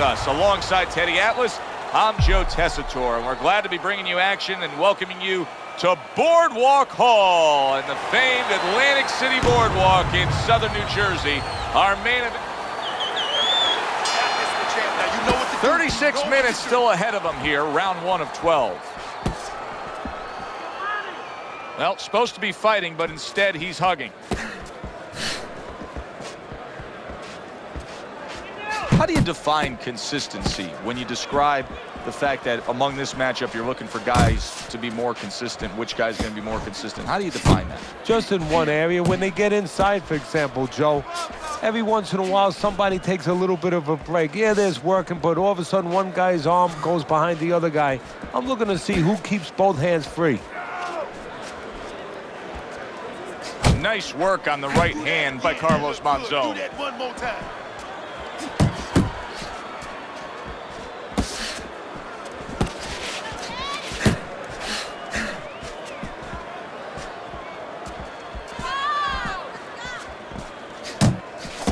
us. Alongside Teddy Atlas, I'm Joe Tessitore, and we're glad to be bringing you action and welcoming you to Boardwalk Hall and the famed Atlantic City Boardwalk in southern New Jersey. Our main event. 36 minutes still ahead of them here, round 1 of 12. Well, supposed to be fighting, but instead he's hugging. How do you define consistency when you describe the fact that among this matchup you're looking for guys to be more consistent? Which guy's going to be more consistent? How do you define that? Just in one area. When they get inside, for example, Joe, every once in a while somebody takes a little bit of a break. Yeah, there's working, but all of a sudden one guy's arm goes behind the other guy. I'm looking to see who keeps both hands free. Nice work on the right hand by Carlos Monzon. Do that one more time.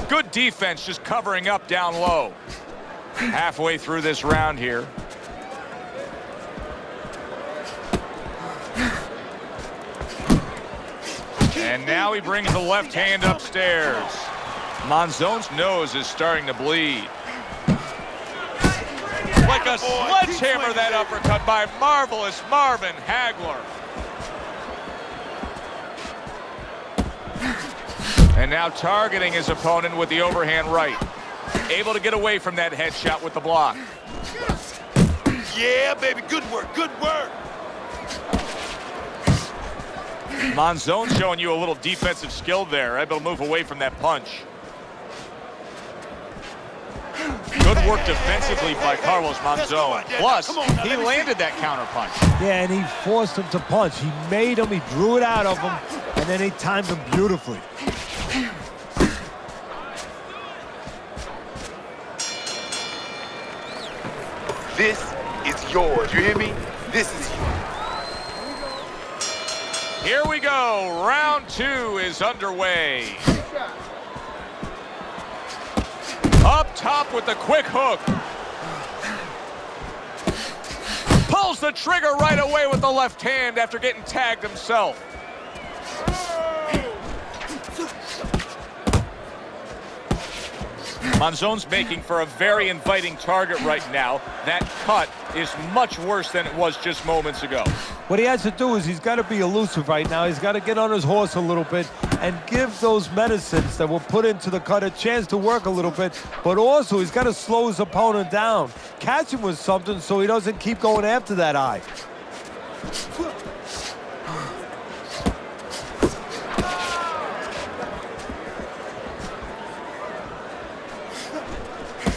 Good defense, just covering up down low. Halfway through this round here. And now he brings the left hand upstairs. Monzon's nose is starting to bleed. Like a sledgehammer, that uppercut by marvelous Marvin Hagler. And now targeting his opponent with the overhand right. Able to get away from that headshot with the block. Yeah, baby, good work, good work. Monzon showing you a little defensive skill there, able to move away from that punch. Good work defensively by Carlos Monzon. Plus, he landed that counter punch. Yeah, and he forced him to punch. He made him, he drew it out of him, and then he timed him beautifully. This is yours, you hear me? This is yours. Here we go. Round 2 is underway. Up top with the quick hook. Pulls the trigger right away with the left hand after getting tagged himself. Monzon's making for a very inviting target right now. That cut is much worse than it was just moments ago. What he has to do is he's got to be elusive right now. He's got to get on his horse a little bit and give those medicines that were put into the cut a chance to work a little bit, but also he's got to slow his opponent down. Catch him with something so he doesn't keep going after that eye.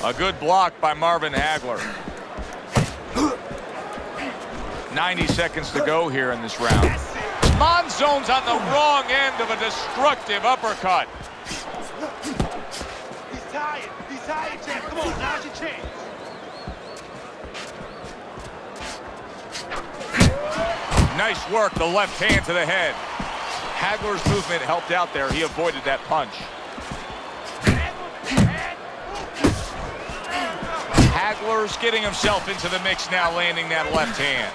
A good block by Marvin Hagler. 90 seconds to go here in this round. Monzon's on the wrong end of a destructive uppercut. He's tired, champ. Come on, now's your chance. Nice work, the left hand to the head. Hagler's movement helped out there. He avoided that punch. Hagler's getting himself into the mix now, landing that left hand.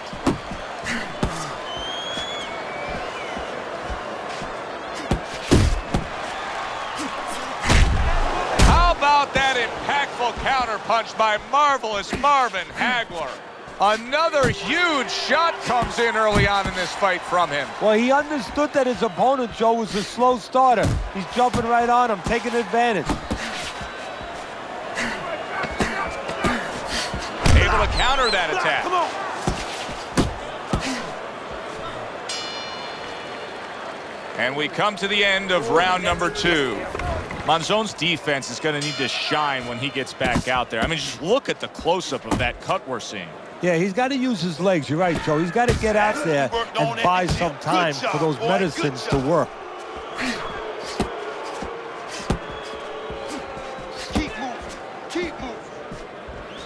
How about that impactful counter punch by marvelous Marvin Hagler? Another huge shot comes in early on in this fight from him. Well, he understood that his opponent, Joe, was a slow starter. He's jumping right on him, taking advantage. Able to counter that attack. Come on. And we come to the end of round number 2. Monzon's defense is going to need to shine when he gets back out there. I mean, just look at the close-up of that cut we're seeing. Yeah, he's got to use his legs. You're right, Joe. He's got to get out there and buy some time for those medicines to work. Keep moving. Keep moving.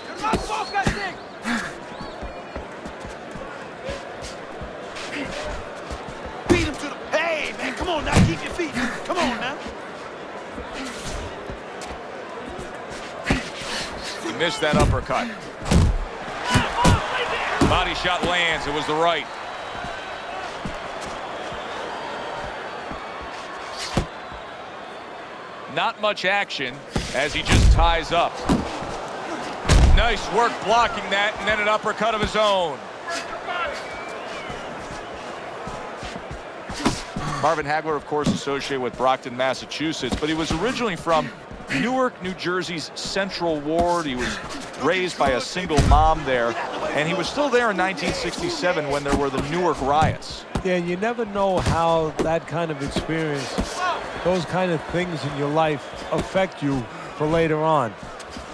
You're not focusing. Beat him to the... Hey, man, come on now. Keep your feet. Come on now. He missed that uppercut. Body shot lands. It was the right. Not much action as he just ties up. Nice work blocking that, and then an uppercut of his own. Marvin Hagler, of course, associated with Brockton, Massachusetts, but he was originally from Newark, New Jersey's Central Ward. He was raised by a single mom there, and he was still there in 1967 when there were the Newark riots. Yeah, you never know how that kind of experience, those kind of things in your life affect you for later on.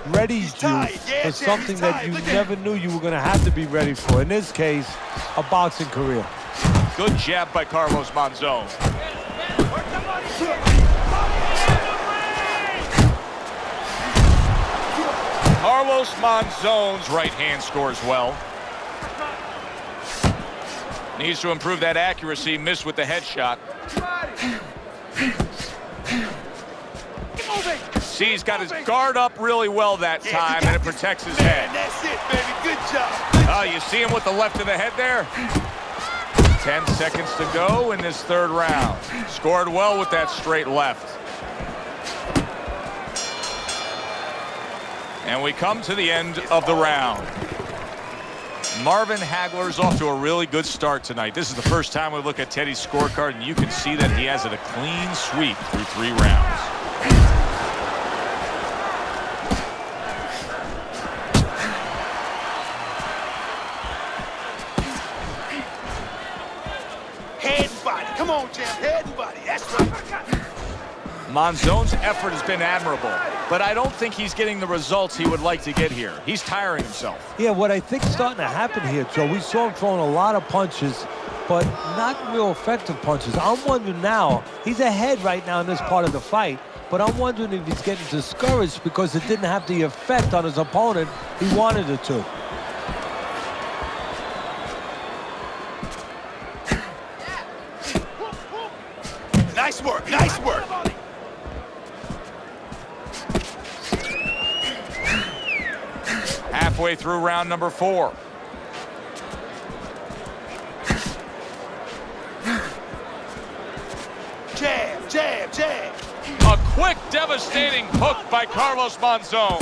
Readies you for something that you never knew you were going to have to be ready for. In this case, a boxing career. Good jab by Carlos Monzon. Carlos Monzon's right hand scores well. Needs to improve that accuracy. Missed with the headshot. See, he's got his guard up really well that time, and it protects his head. That's it, baby. Good job. Oh, you see him with the left of the head there? 10 seconds to go in this third round. Scored well with that straight left. And we come to the end of the round. Marvin Hagler's off to a really good start tonight. This is the first time we look at Teddy's scorecard, and you can see that he has it a clean sweep through 3 rounds. Head and body. Come on, champ. Head and body. That's right. Monzon's effort has been admirable, but I don't think he's getting the results he would like to get here. He's tiring himself. Yeah, what I think is starting to happen here, Joe, we saw him throwing a lot of punches, but not real effective punches. I'm wondering now, he's ahead right now in this part of the fight, but I'm wondering if he's getting discouraged because it didn't have the effect on his opponent he wanted it to. Nice work. Nice work. Halfway through round number 4. Jab, jab, jab. A quick, devastating hook by Carlos Monzon.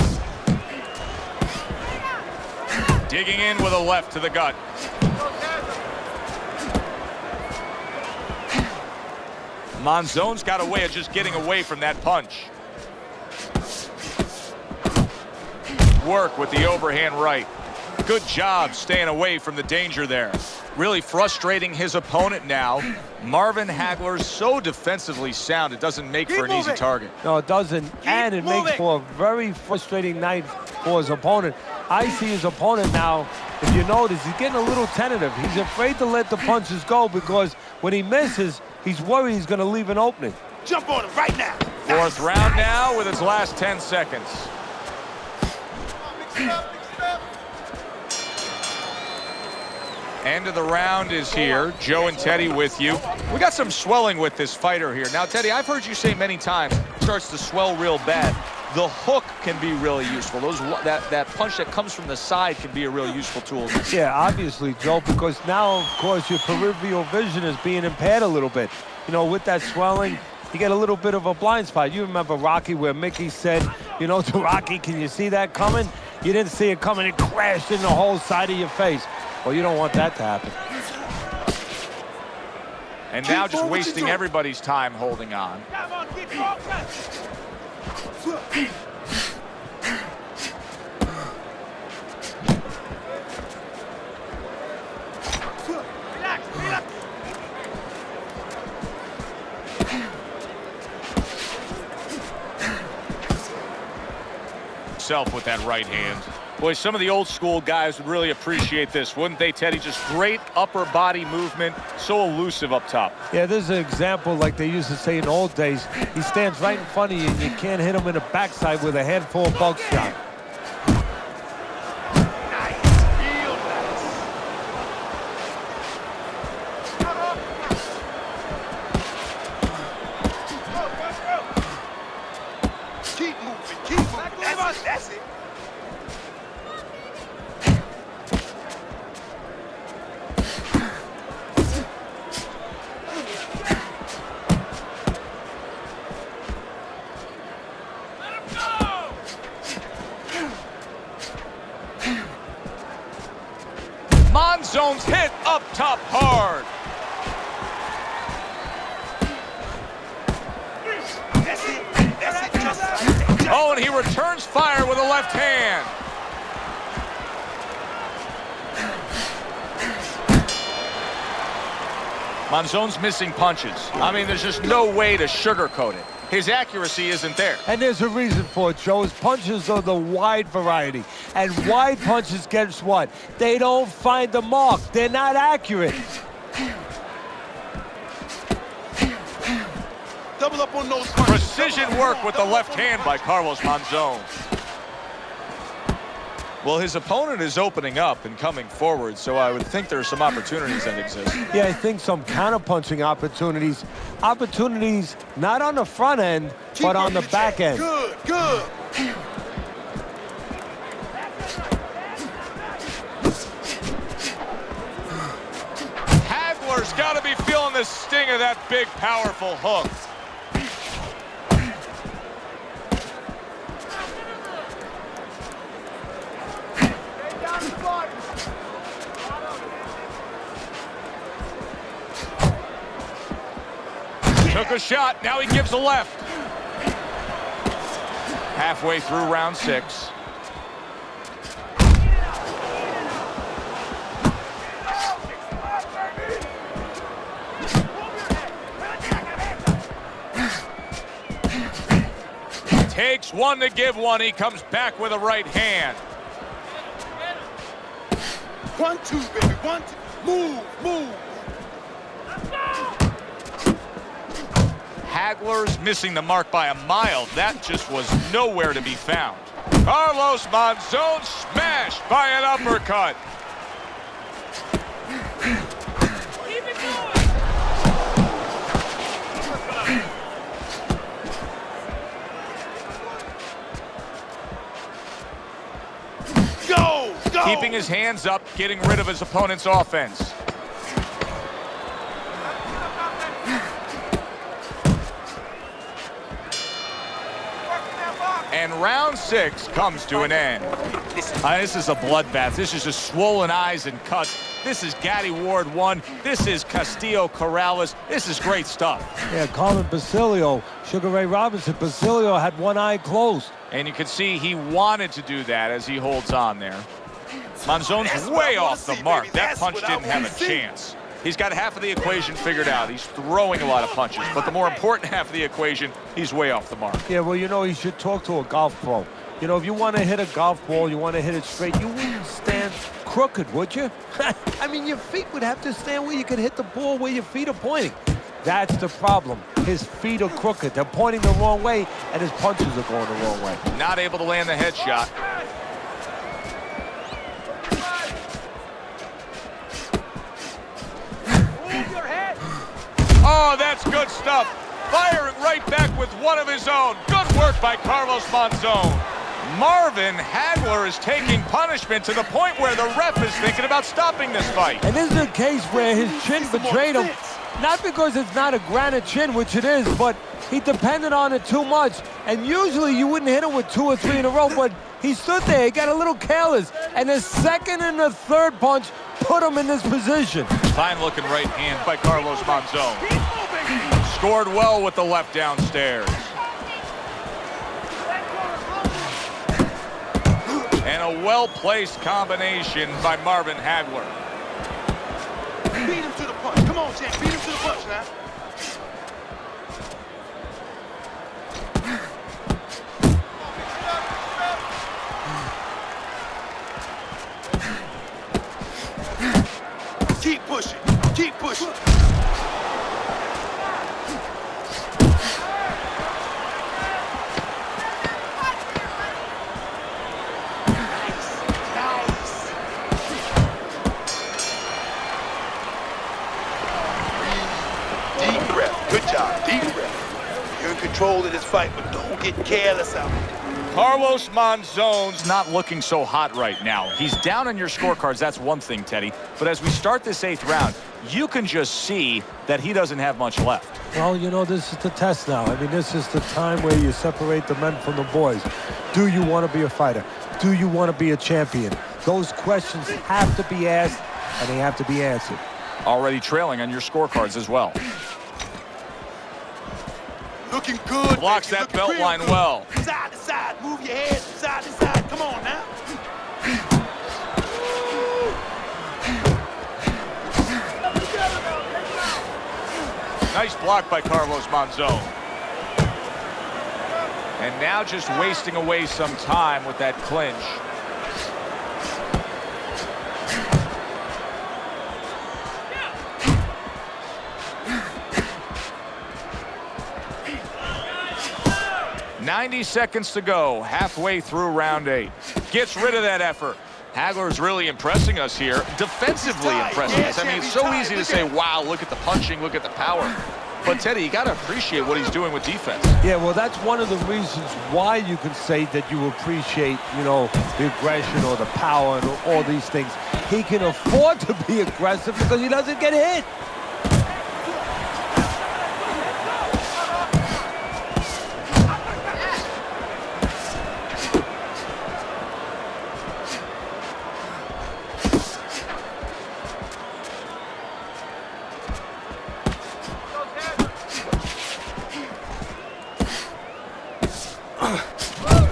Digging in with a left to the gut. Monzon's got a way of just getting away from that punch. Work with the overhand right. Good job staying away from the danger there. Really frustrating his opponent now. Marvin Hagler's so defensively sound, it doesn't make for an easy target. No, it doesn't, and it makes for a very frustrating night for his opponent. I see his opponent now, if you notice, he's getting a little tentative. He's afraid to let the punches go because when he misses, he's worried he's going to leave an opening. Jump on him right now. 4th round now with its last 10 seconds. End of the round is here. Joe and Teddy with you. We got some swelling with this fighter here. Now, Teddy, I've heard you say many times, it starts to swell real bad. The hook can be really useful. That punch that comes from the side can be a real useful tool. Yeah, obviously, Joe, because now, of course, your peripheral vision is being impaired a little bit. You know, with that swelling, you get a little bit of a blind spot. You remember Rocky where Mickey said, you know, to Rocky, can you see that coming? You didn't see it coming. It crashed in the whole side of your face. Well, you don't want that to happen. And now just wasting everybody's time holding on. Come on, keep focused. Relax, relax. Self with that right hand. Boy, some of the old school guys would really appreciate this, wouldn't they, Teddy? Just great upper body movement, so elusive up top. Yeah, this is an example like they used to say in the old days. He stands right in front of you and you can't hit him in the backside with a handful of buckshot. Nice, real nice. Keep moving, keep moving. That's it, that's it. Monzon's hit up top hard. That's it. That's it. Just like that. Oh, and he returns fire with a left hand. Monzon's missing punches. I mean, there's just no way to sugarcoat it. His accuracy isn't there. And there's a reason for it, Joe. His punches are the wide variety. And wide punches, guess what? They don't find the mark. They're not accurate. Double up on those punches. Precision work with the left hand by Carlos Monzon. Well, his opponent is opening up and coming forward, so I would think there are some opportunities that exist. Yeah, I think some counter-punching opportunities. Opportunities not on the front end, but on the back end. Good, good. Hagler's got to be feeling the sting of that big, powerful hook. Took a shot, now he gives a left. Halfway through round 6. Takes one to give one, he comes back with a right hand. 1-2, baby. 1-2. Move, move. Hagler's missing the mark by a mile. That just was nowhere to be found. Carlos Monzon smashed by an uppercut. Keep it going. Go, go. Keeping his hands up, getting rid of his opponent's offense. And round 6 comes to an end. This is a bloodbath. This is just swollen eyes and cuts. This is Gaddy Ward 1. This is Castillo Corrales. This is great stuff. Yeah, Carmen Basilio, Sugar Ray Robinson. Basilio had one eye closed. And you can see he wanted to do that as he holds on there. Monzon's way off the mark. That punch didn't have a chance. He's got half of the equation figured out. He's throwing a lot of punches, but the more important half of the equation, he's way off the mark. Yeah, well, you know, you should talk to a golf pro. You know, if you want to hit a golf ball, you want to hit it straight, you wouldn't stand crooked, would you? I mean, your feet would have to stand where you could hit the ball where your feet are pointing. That's the problem. His feet are crooked. They're pointing the wrong way, and his punches are going the wrong way. Not able to land the headshot. Oh, that's good stuff. Firing right back with one of his own. Good work by Carlos Monzon. Marvin Hagler is taking punishment to the point where the ref is thinking about stopping this fight. And this is a case where his chin betrayed him. Not because it's not a granite chin, which it is, but he depended on it too much. And usually you wouldn't hit him with 2 or 3 in a row, but he stood there, he got a little careless. And the second and the third punch put him in this position. Fine looking right hand by Carlos Monzon. Scored well with the left downstairs. And a well-placed combination by Marvin Hagler. Beat him to the punch. Come on, champ. Beat him to the punch now. Keep pushing. Keep pushing. Deep breath. Good job. Deep breath. You're in control of this fight, but don't get careless out there. Carlos Monzon's not looking so hot right now. He's down on your scorecards, that's one thing, Teddy. But as we start this 8th round, you can just see that he doesn't have much left. Well, you know, this is the test now. I mean, this is the time where you separate the men from the boys. Do you want to be a fighter? Do you want to be a champion? Those questions have to be asked, and they have to be answered. Already trailing on your scorecards as well. Looking good. Blocks that belt line well. Side to side, move your head side to side. Come on now. Nice block by Carlos Monzon. And now just wasting away some time with that clinch. "90 seconds to go, halfway through round 8. Gets rid of that effort. Hagler's really impressing us here, defensively impressing us. I mean, it's so easy to say, wow, look at the punching, look at the power. But, Teddy, you got to appreciate what he's doing with defense. Yeah, well, that's one of the reasons why you can say that you appreciate, you know, the aggression or the power and all these things. He can afford to be aggressive because he doesn't get hit.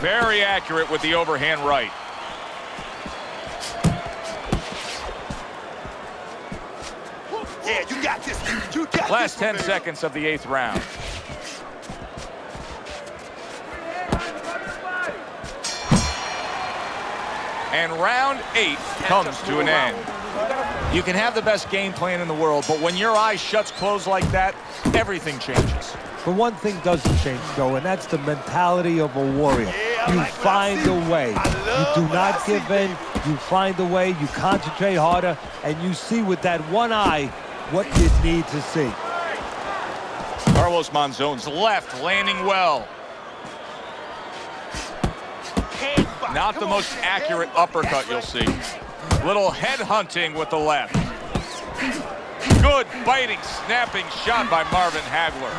Very accurate with the overhand right. Yeah, you got this. You got Last this, 10 seconds of the 8th round. And round 8 comes to an end. You can have the best game plan in the world, but when your eyes shuts closed like that, everything changes. But one thing doesn't change, though, and that's the mentality of a warrior. You find a way. You do not give in. You find a way. You concentrate harder, and you see with that one eye what you need to see. Carlos Monzon's left landing well. Not the most accurate uppercut you'll see. Little head hunting with the left. Good biting, snapping shot by Marvin Hagler.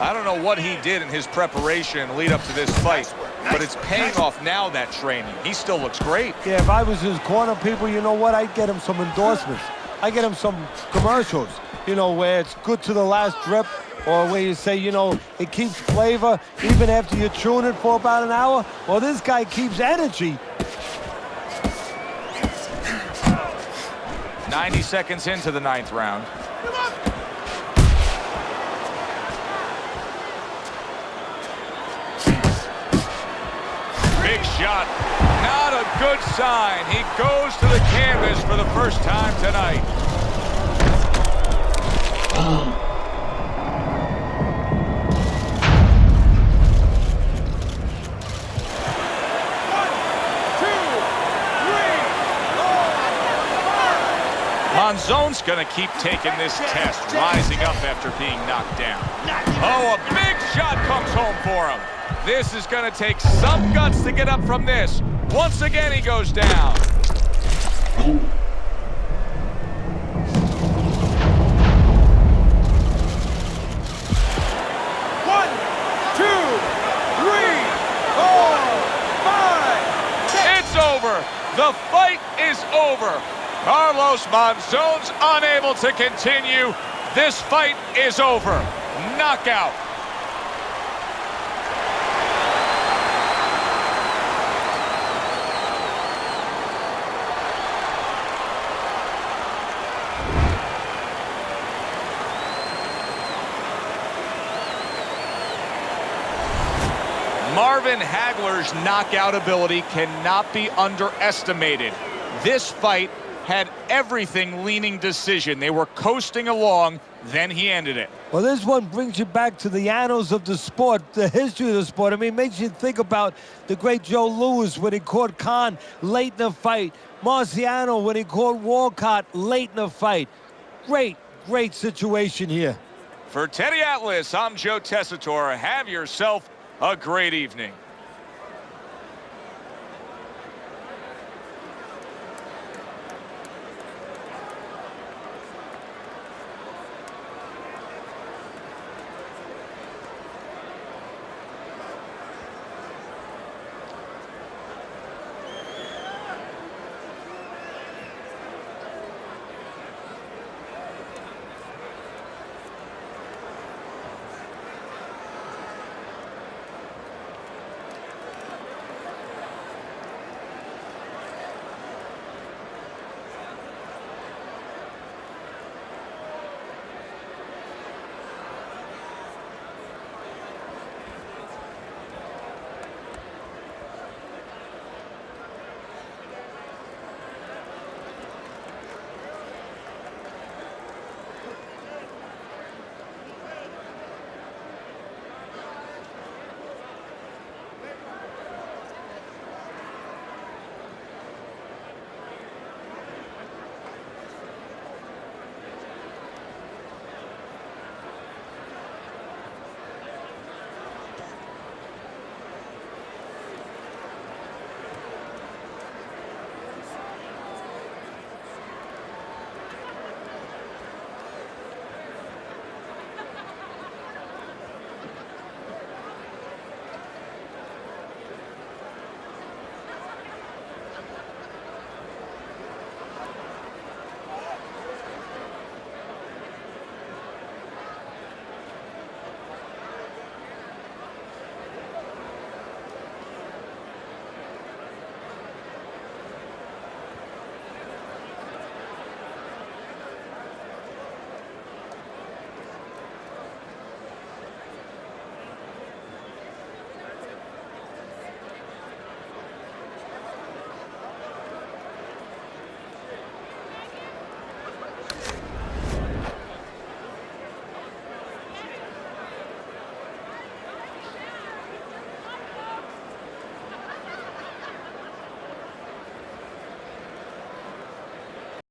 I don't know what he did in his preparation lead up to this fight, but it's paying off now, that training. He still looks great. Yeah, if I was his corner, people, you know what? I'd get him some endorsements. I'd get him some commercials, you know, where it's good to the last drip, or where you say, you know, it keeps flavor even after you tune it for about an hour. Well, this guy keeps energy. 90 seconds into the 9th round. Big shot. Not a good sign. He goes to the canvas for the first time tonight. Monzon's going to keep taking this test, rising up after being knocked down. Oh, a big shot comes home for him. This is going to take some guts to get up from this. Once again, he goes down. One, two, three, four, five. It's over. The fight is over. Carlos Monzon's unable to continue. This fight is over. Knockout. Marvin Hagler's knockout ability cannot be underestimated. This fight had everything leaning decision. They were coasting along, then he ended it. Well, this one brings you back to the annals of the sport, the history of the sport. I mean, it makes you think about the great Joe Louis when he caught Khan late in the fight. Marciano when he caught Walcott late in the fight. Great, great situation here. For Teddy Atlas, I'm Joe Tessitore. Have yourself a great evening.